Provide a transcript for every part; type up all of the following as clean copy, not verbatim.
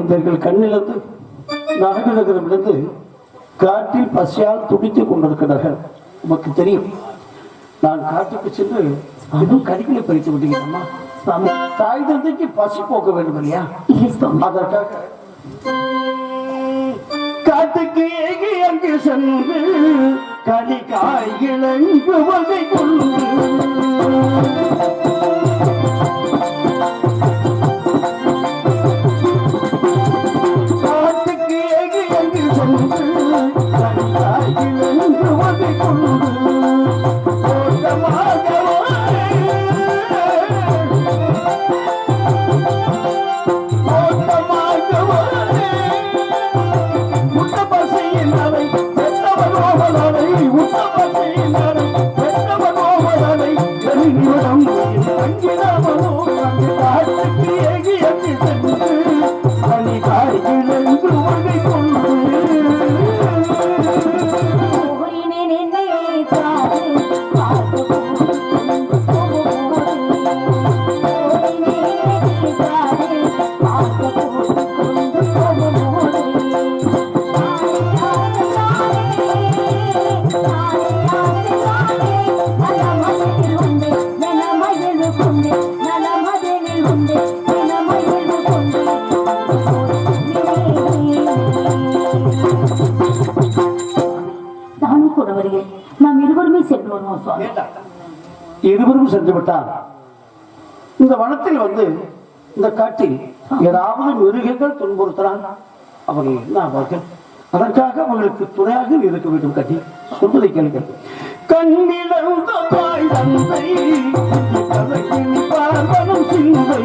வந்தீர்கள் கண்ணிலிருந்து நகரிலிருந்து காட்டில் பசியால் துடித்துக் கொண்டிருக்கிறார்கள். உமக்கு தெரியும், நான் காட்டுக்கு சென்று இன்னும் கடிகளை பறித்து விட்டீங்கம்மா. தாய் தந்தைக்கு பசி போக்க வேண்டும் இல்லையா? அதற்காக காட்டுக்கு ஏகி அங்கு சென்று கனி காய்கிழங்கு வகை கொண்டு காட்டுக்கு ஏகி அங்கு சென்று கனி காய்கிழங்கு வகை கொண்டு இருவரும் சென்று விட்டார். இந்த வனத்தில் வந்து இந்த காட்டில் ஏதாவது மிருகங்கள் துன்புறுத்தினால் அவர்கள் என்ன ஆவார்கள்? அதற்காக அவர்களுக்கு துணையாக இருக்க வேண்டும். கட்டி சொல்வதை கேளுங்கள். கண்ணிழந்த தாய் தந்தை பார்வனும் சிந்தை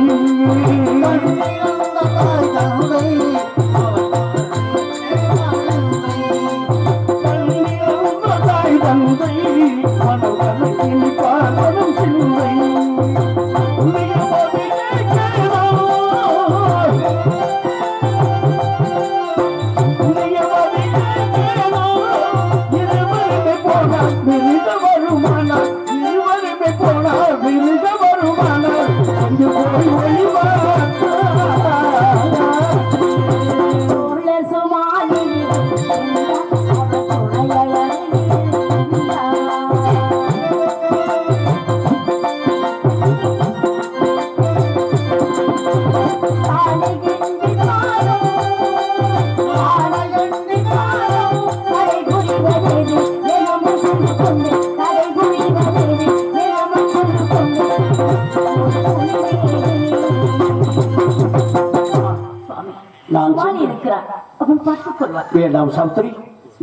வேண்டாம் சாஸ்திரி,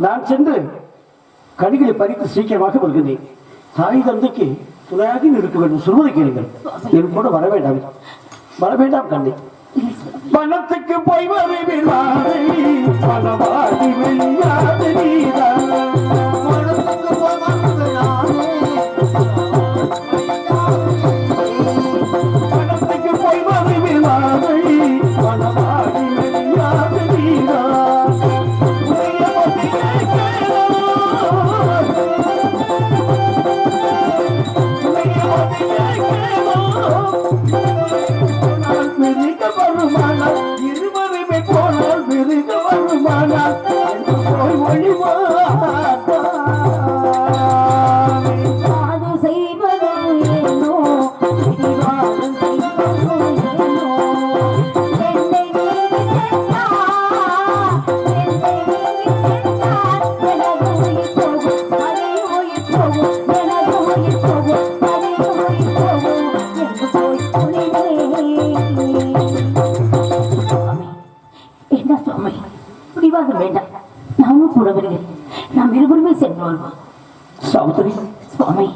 நான் சென்று கடிகளை பறித்து சீக்கிரமாக வருகிறேன். தாய் தந்தைக்கு துணையாக இருக்க வேண்டும். சொல்வதை கேளுங்கள். என் கூட வர வேண்டாம், வர வேண்டாம் கண்ணே. வனத்துக்கு போய் இருவருமே போனால் விருது வருமானால் சகோதரி சுவாமி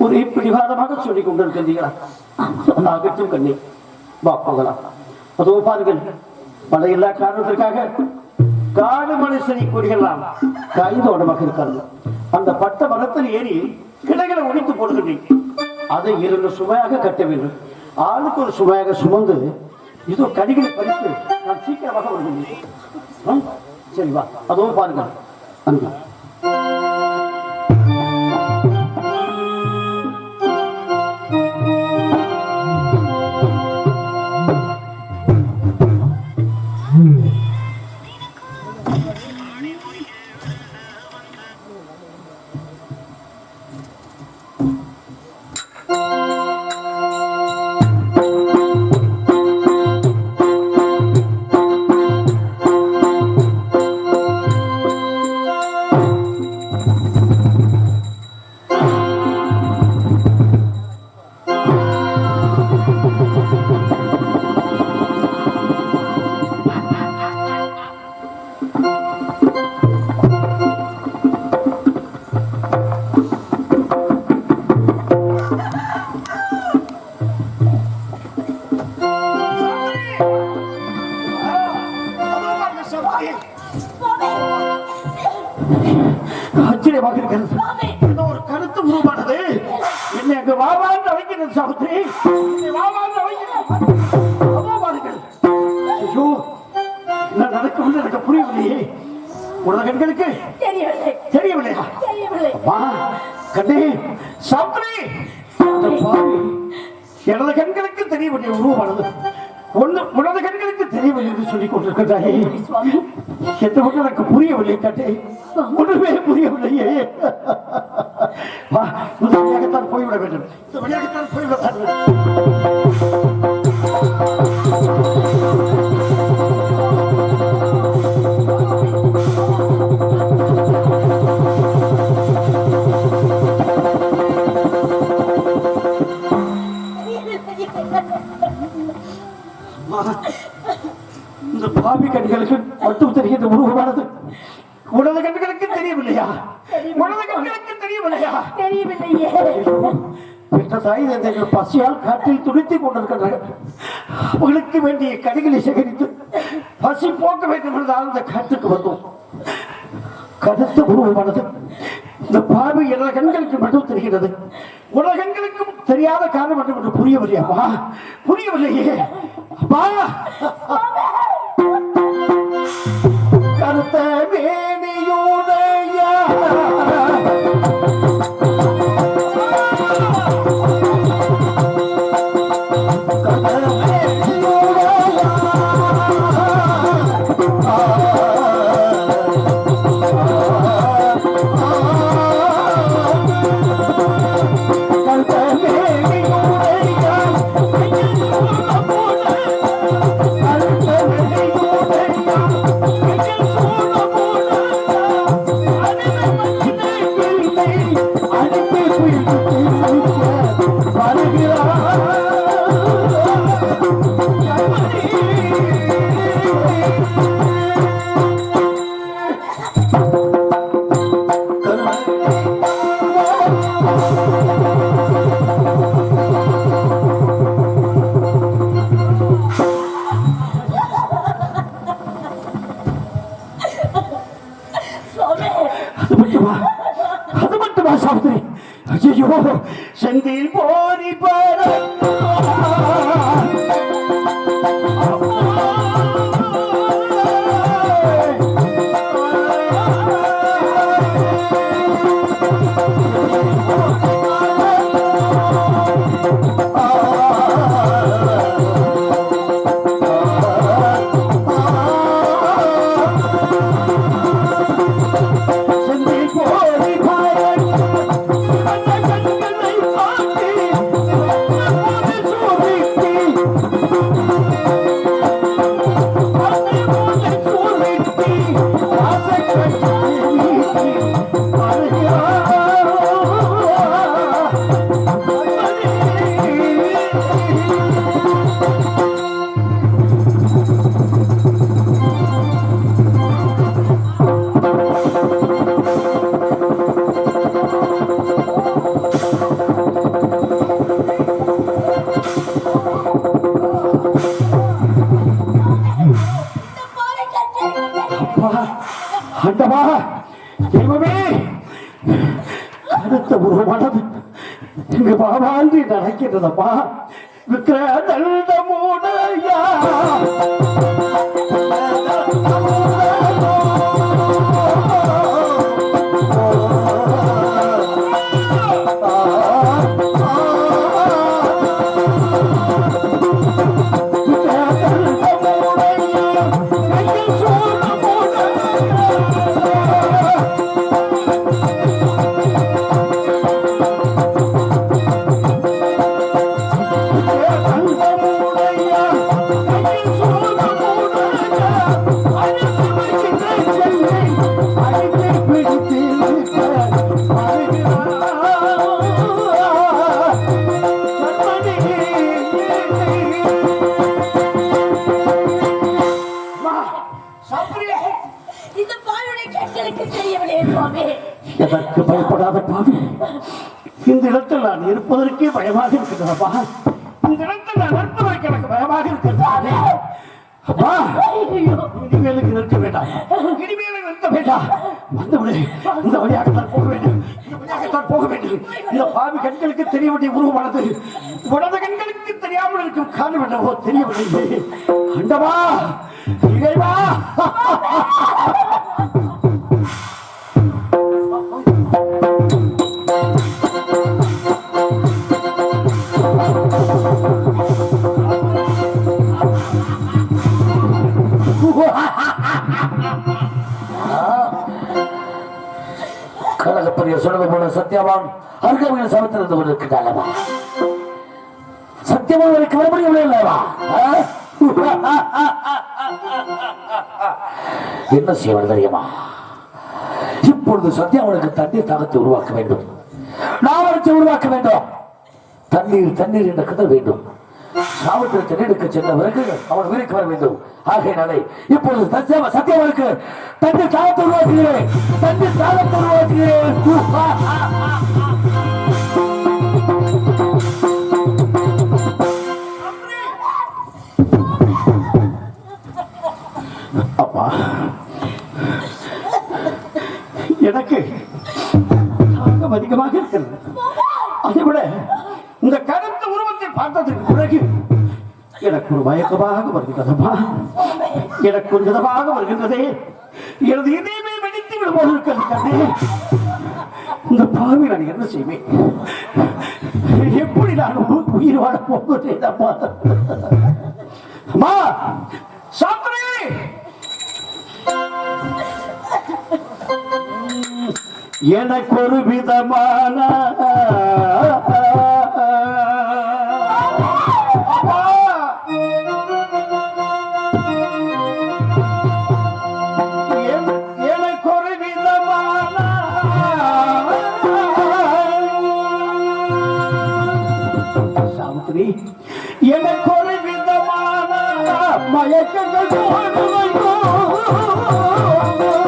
ஒரே பிடிவாதமாக சொல்லிக் கொண்டிருக்கிறீர்களா? ஆகட்டும் கண்ணே, வா போகலாம். அதோ பாருங்கள், மழையில்லா காரணத்திற்காக காடு மனுஷனை கொடிகளாம் காய்ந்தோடமாக இருக்கார்கள். அந்த பட்ட மரத்தில் ஏறி கிளைகளை ஒழித்து போடுகின்றேன். அதை 2 சுமையாக கட்ட வேண்டும். ஆளுக்கு ஒரு சுமையாக சுமந்து இதோ கடிகளை பறித்து நான் சீக்கிரமாக வருகின்றேன். சரி வா, அதோ பாருங்கள். அன்பு Hmm. ஆச்சரியமாக இருக்கிறது. ஒரு கருத்து உருவானது என்னை அங்கு வாவான்னு அழைக்கிறது சாவித்ரி. ஐயோ, என்ன நடக்கும் எனக்கு புரியவில்லையே. உனது கண்களுக்கு தெரியவில்லையா? கண்ணே சாவித்ரி, எனது கண்களுக்கு தெரியவில்லை உருவானது. உனது கண்களுக்கு தெரியவில்லை என்று சொல்லிக் கொண்டிருக்கிறாயே. எந்த எனக்கு புரியவில்லை கட்டே, ஒன்றுமே புரியவில்லையே. இந்த வழியாகத்தான் போய்விட வேண்டும். இந்த வழியாகத்தான் போய்விடத்தான் இந்த பாவி கண்களுக்கு மட்டும் தெரிகின்ற உருவமானது உனது கண்களுக்கு தெரியவில்லையா? உனது கண்களுக்கு தெரியவில்லையா? தெரியவில்லையே. பெற்ற தாய் தந்தைகள் பசியால் காட்டில் துடித்துக் கொண்டிருக்கிறார்கள். அவர்களுக்கு வேண்டிய கனிகளை சேகரித்து பசி போக்க வேண்டும் என்றால் அந்த காட்டுக்கு வந்தோம். கருத்த உருவமானது இந்த பாவி எனது கண்களுக்கு மட்டும் தெரிகிறது. உனது கண்களுக்கும் தெரியாத காரணம் மட்டும் என்று புரியவில்லையாப்பா? புரியவில்லையே அப்பா. கருத்த வேணியுடைய செந்தில் போரி பார ஆண்டவா தெய்வமே, அடுத்த உருவமானது இங்கு பாவாண்டி நடக்கிறதப்பா. விக்கிரதண்டமுடையா Oh எனக்கு தெரியவில்லை சுவாமி. எதற்கு பயப்படாத பாவி, இந்த இடத்தில் நான் இருப்பதற்கே பயமாக இருக்கிறதப்பா. இந்த இடத்தில் நான் நிற்பதற்கு எனக்கு பயமாக இருக்கிறது. அப்பா, இனிமேலுக்கு நிற்க வேண்டாம், இனிமேலுக்கு நிற்க வேண்டாம். வந்துவிடு, இந்த வழியாகத்தான் போக வேண்டும், இந்த வழியாகத்தான் போக வேண்டும். இந்த பாவி கண்களுக்கு தெரிய வேண்டிய உருவமானது உனது கண்களுக்கு தெரியாமல் இருக்கும் காரணம் என்னவோ தெரியவில்லை. அண்டவா, இறைவா, கழகப்பரிய சொன்னது போல சத்தியவான் அருகமையில் சமத்திருந்து கொண்டிருக்கிறாளவா? சத்தியவான் எனக்கு மறுபடியும் இல்லவா? என்ன செய்வது தெரியுமா? இப்பொழுது சத்தியவானுக்கு தண்ணீர் தாகத்தை உருவாக்க வேண்டும், நாவரத்தை உருவாக்க வேண்டும். தண்ணீர் தண்ணீர் என்ற கதல் வேண்டும். சாவத்தில் தண்ணீருக்கு சென்ற பிறகு அவன் வீட்டுக்கு வர வேண்டும். ஆகையினாலே இப்பொழுது சத்தியவனுக்கு தண்ணீர் தாகத்தை உருவாக்குகிறேன், தண்ணீர் தாகத்தை உருவாக்குகிறேன். அப்பா, எனக்கு தாகம் அதிகமாக இருக்கிறது. அதை விட இந்த கருத்து உருவத்தை பார்த்ததற்கு பிறகு எனக்கு ஒரு மயக்கமாக வருகிறதப்பா. எனக்கு ஒரு விதமாக வருகின்றதே, எனது இதயமே வெடித்து விட போல இருக்கிறது. இந்த பாவி நான் என்ன செய்வேன்? எப்படி நான் உயிர் வாழ போகிறேன்? அம்மா, சாப்பிடு. எனக்கு ஒரு விதமான எனக்கு ஒரு விதமான மயக்கங்கள் எனக்கு ஒரு விதமான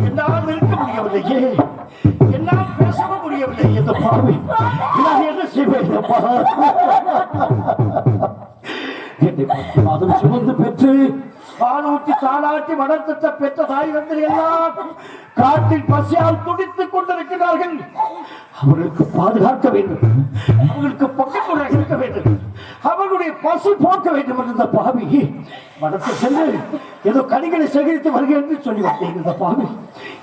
என்னால் இருக்க முடியவில்லையே, என்னால் பேசவும் முடியவில்லை. இந்த பாவி நான் என்ன செய்வேன்? என்னை 10 மாதம் சுமந்து பெற்று பாலூட்டி தாளாட்டி வளர்த்த பெற்ற தாய் தந்தை எல்லாம் காட்டில் பசியால் துடித்துக் கொண்டிருக்கிறார்கள். அவர்களுக்கு பாதுகாக்க வேண்டும், அவர்களுக்கு பக்கத்துடன் இருக்க வேண்டும், அவர்களுடைய பசு போக்க வேண்டும் என்று இந்த பாவி வளர்த்து சென்று ஏதோ கனிகளை சேகரித்து வருகிறேன் என்று சொல்லி வந்தேன். இந்த பாவி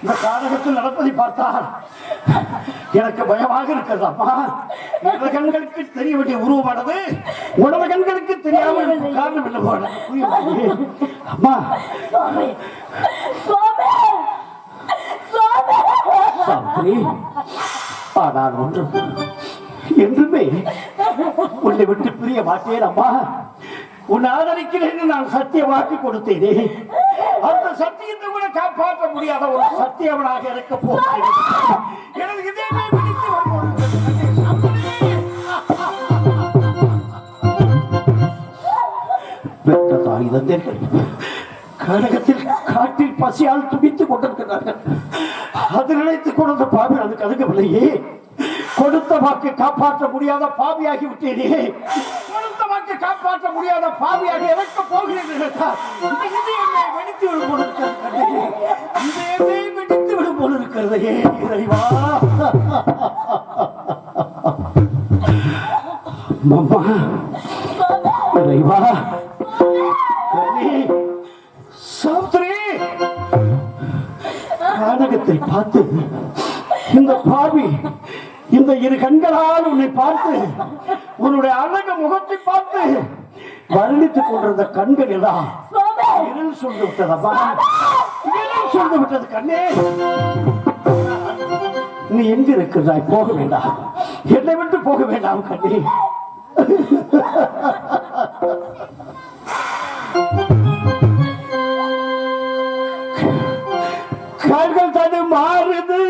இந்த காலகத்தில் நடப்பதை பார்த்தால் எனக்கு பயமாக இருக்கிறது. அம்மா, இந்த கண்களுக்கு தெரிய வேண்டிய உருவமானது உணவு கண்களுக்கு தெரியாமல் காரணம் என்ன போல அம்மா. ஆனால் ஒன்று என்றுமே உன்னை விட்டு பிரிய மாட்டேன் அம்மா. உன்னை ஆதரிக்கிறேன் நான் சத்தியமாக்கி கொடுத்தேனே, அந்த சத்தியத்தை கூட காப்பாற்ற முடியாத ஒரு சத்தியவனாக இருக்க போகிறேன். எனக்கு இதயமே பிடித்து பெற்ற தாய் தந்தேர்கள் கழகத்தில் காட்டில் பசியால் துடித்துக் கொண்டிருக்கிறார்கள். அது நினைத்துக் கொண்ட பாவி அது கலங்கவில்லையே. கொடுத்த வாக்கு காப்பாற்ற முடியாத பாவியாகி விட்டேனே. கொடுத்த வாக்கு காப்பாற்ற முடியாத பாவியாக இறக்க போகிறேன். வெடித்து விடும் போல இருக்கிறது, வெடித்து விடும் போல இருக்கிறதே இறைவா. அம்மா இறைவா, சாவித்திரி நாடகத்தை பார்த்து இந்த பாவி இந்த இரு கண்களால் உன்னை பார்த்து உன்னுடைய அழகு முகத்தை பார்த்து வருணித்துக் கொண்டிருந்த கண்கள் எல்லாம் இருள் சொல்ந்து விட்டதப்பா, இருள் சொல்ந்து விட்டது. கண்ணே, நீ எங்க இருக்கிறாய்? போக வேண்டாம், என்னை விட்டு போக வேண்டாம் கண்ணே. கண்கள் தடு மாறுது,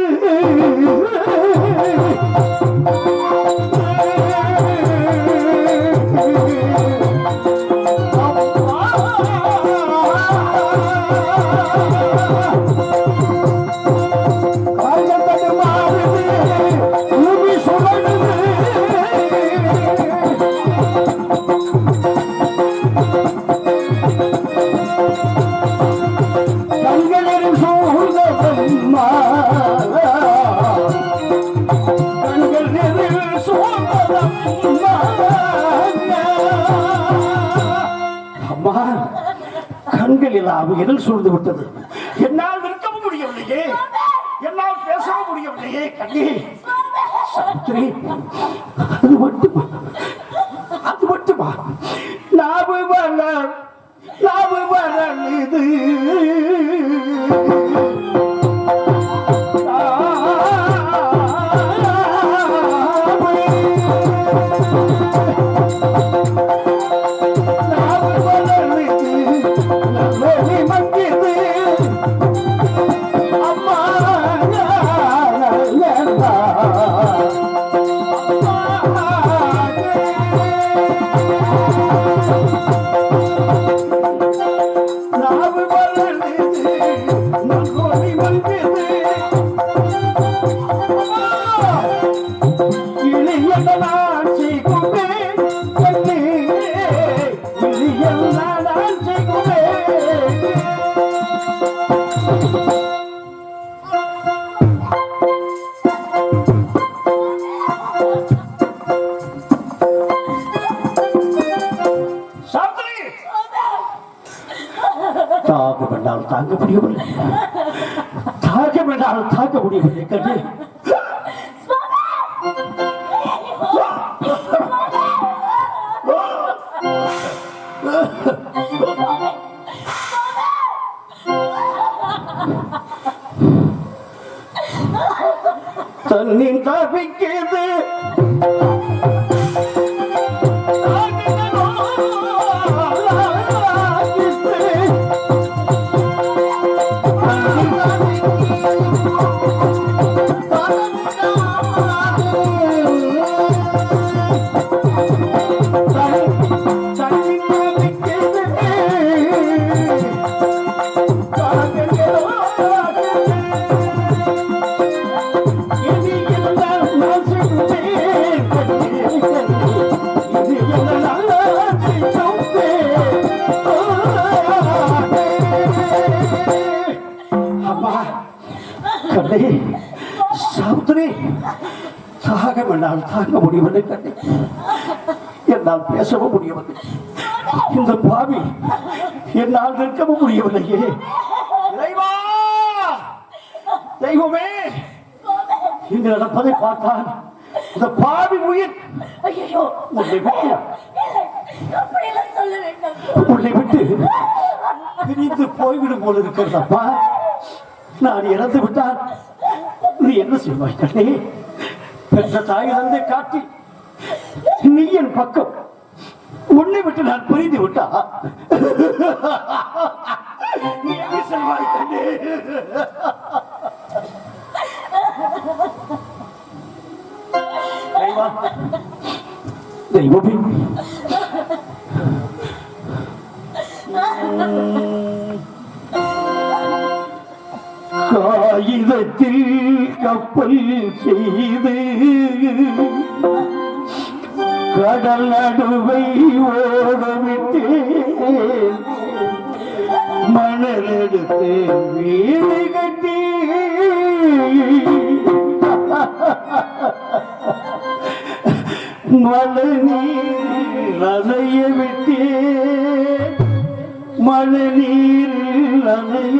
கண்கள் எல்லாம் இருள் சூழ்ந்து விட்டது. என்னால் நிற்கவும் முடியவில்லையே, என்னால் பேசவும் முடியவில்லையே. கண்ணே சாவித்திரி, அது மட்டுமா, அது மட்டுமா? நாவு வளருது, தாங்க முடியவில்லை, தாங்க முடியவில்லை. கண்ணே, தண்ணீர் தவிக்கிறது, சாவித்திரி, தாங்க முடியவில்லை. கண்ணே, என்னால் பேசவும் முடியவில்லை. இந்த பாவி என்னால் நிற்கவும் முடியவில்லையே. தெய்வமே, இங்கு நடப்பதை பார்த்தால் இந்த பாவி உயிர் உன்னை விட்டு பிரிந்து போய்விடும் போல இருக்கிறதப்பா. நான் இறந்து விட்டால் நீ என்ன செய்வாய்? கண்ணே, பெற்ற தாய் தந்தை காட்டி நீ என் பக்கம் உன்னை விட்டு நான் புரிந்து விட்டா நீ எங்கே செல்வாய் கண்ணே? தெய்வமே, காகிதத்தில் கப்பல் செய்து கடல் நடுவை ஓடவிட்டேன், மணல் எடுத்து வீடு கட்டி மழை நீர் அலைய விட்டேன், மழை நீர் அலைய